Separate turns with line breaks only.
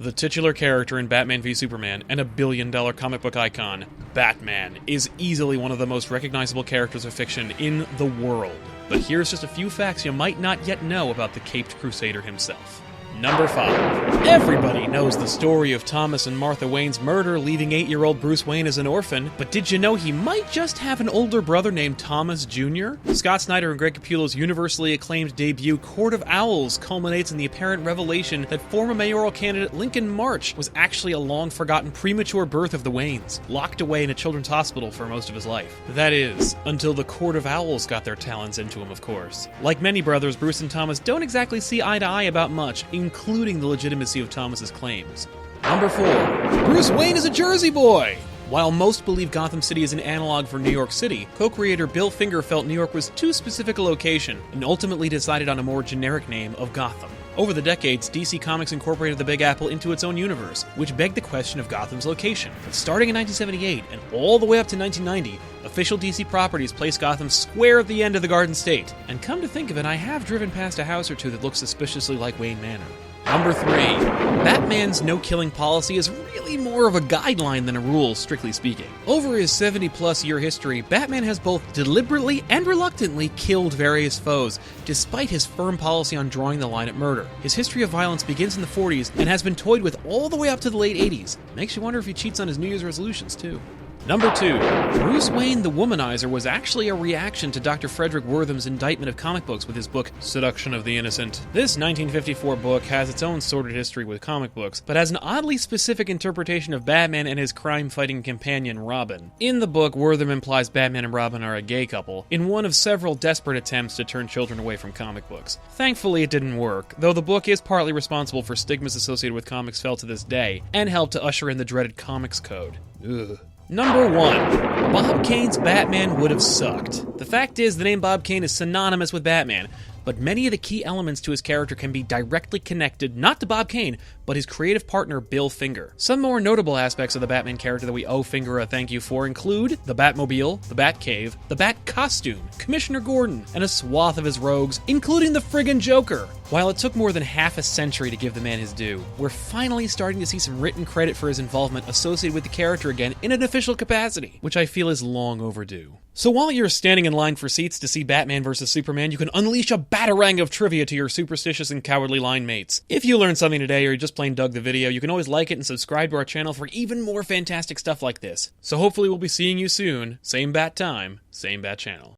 The titular character in Batman v Superman and a billion-dollar comic book icon, Batman is easily one of the most recognizable characters of fiction in the world. But here's just a few facts you might not yet know about the Caped Crusader himself. Number 5. Everybody knows the story of Thomas and Martha Wayne's murder, leaving 8-year-old Bruce Wayne as an orphan, but did you know he might just have an older brother named Thomas Jr.? Scott Snyder and Greg Capullo's universally acclaimed debut, Court of Owls, culminates in the apparent revelation that former mayoral candidate Lincoln March was actually a long-forgotten premature birth of the Waynes, locked away in a children's hospital for most of his life. That is, until the Court of Owls got their talons into him, of course. Like many brothers, Bruce and Thomas don't exactly see eye to eye about much, including the legitimacy of Thomas's claims. Number 4. Bruce Wayne is a Jersey boy! While most believe Gotham City is an analog for New York City, co-creator Bill Finger felt New York was too specific a location, and ultimately decided on a more generic name of Gotham. Over the decades, DC Comics incorporated the Big Apple into its own universe, which begged the question of Gotham's location. But starting in 1978 and all the way up to 1990, official DC properties placed Gotham square at the end of the Garden State. And come to think of it, I have driven past a house or two that looks suspiciously like Wayne Manor. Number 3. Batman's no-killing policy is really more of a guideline than a rule, strictly speaking. Over his 70-plus year history, Batman has both deliberately and reluctantly killed various foes, despite his firm policy on drawing the line at murder. His history of violence begins in the 40s and has been toyed with all the way up to the late 80s. Makes you wonder if he cheats on his New Year's resolutions, too. Number 2. Bruce Wayne the Womanizer was actually a reaction to Dr. Frederick Wortham's indictment of comic books with his book, Seduction of the Innocent. This 1954 book has its own sordid history with comic books, but has an oddly specific interpretation of Batman and his crime-fighting companion, Robin. In the book, Wortham implies Batman and Robin are a gay couple, in one of several desperate attempts to turn children away from comic books. Thankfully, it didn't work, though the book is partly responsible for stigmas associated with comics felt to this day, and helped to usher in the dreaded Comics Code. Ugh. Number 1. Bob Kane's Batman would have sucked. The fact is, the name Bob Kane is synonymous with Batman, but many of the key elements to his character can be directly connected not to Bob Kane, but his creative partner Bill Finger. Some more notable aspects of the Batman character that we owe Finger a thank you for include the Batmobile, the Batcave, the Bat costume, Commissioner Gordon, and a swath of his rogues, including the friggin' Joker. While it took more than half a century to give the man his due, we're finally starting to see some written credit for his involvement associated with the character again in an official capacity, which I feel is long overdue. So while you're standing in line for seats to see Batman vs. Superman, you can unleash a batarang of trivia to your superstitious and cowardly line mates. If you learned something today or you just plain dug the video, you can always like it and subscribe to our channel for even more fantastic stuff like this. So hopefully we'll be seeing you soon. Same bat time, same bat channel.